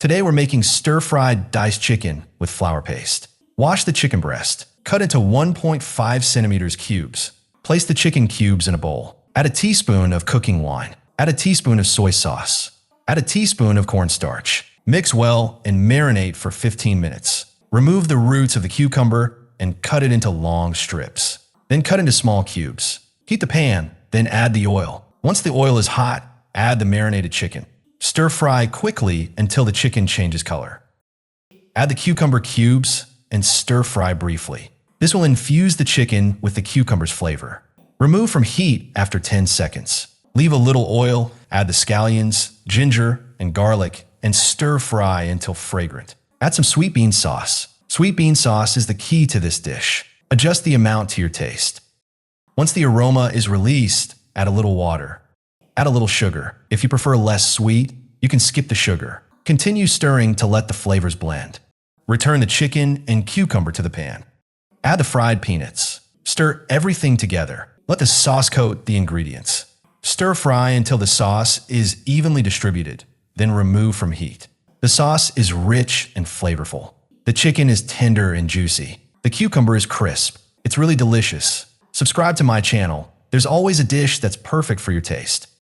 Today we're making stir-fried diced chicken with flour paste. Wash the chicken breast. Cut into 1.5 centimeters cubes. Place the chicken cubes in a bowl. Add a teaspoon of cooking wine. Add a teaspoon of soy sauce. Add a teaspoon of cornstarch. Mix well and marinate for 15 minutes. Remove the roots of the cucumber and cut it into long strips. Then cut into small cubes. Heat the pan, then add the oil. Once the oil is hot, add the marinated chicken. Stir-fry quickly until the chicken changes color. Add the cucumber cubes and stir-fry briefly. This will infuse the chicken with the cucumber's flavor. Remove from heat after 10 seconds. Leave a little oil, add the scallions, ginger, and garlic, and stir-fry until fragrant. Add some sweet bean sauce. Sweet bean sauce is the key to this dish. Adjust the amount to your taste. Once the aroma is released, add a little water. Add a little sugar. If you prefer less sweet, you can skip the sugar. Continue stirring to let the flavors blend. Return the chicken and cucumber to the pan. Add the fried peanuts. Stir everything together. Let the sauce coat the ingredients. Stir fry until the sauce is evenly distributed, then remove from heat. The sauce is rich and flavorful. The chicken is tender and juicy. The cucumber is crisp. It's really delicious. Subscribe to my channel. There's always a dish that's perfect for your taste.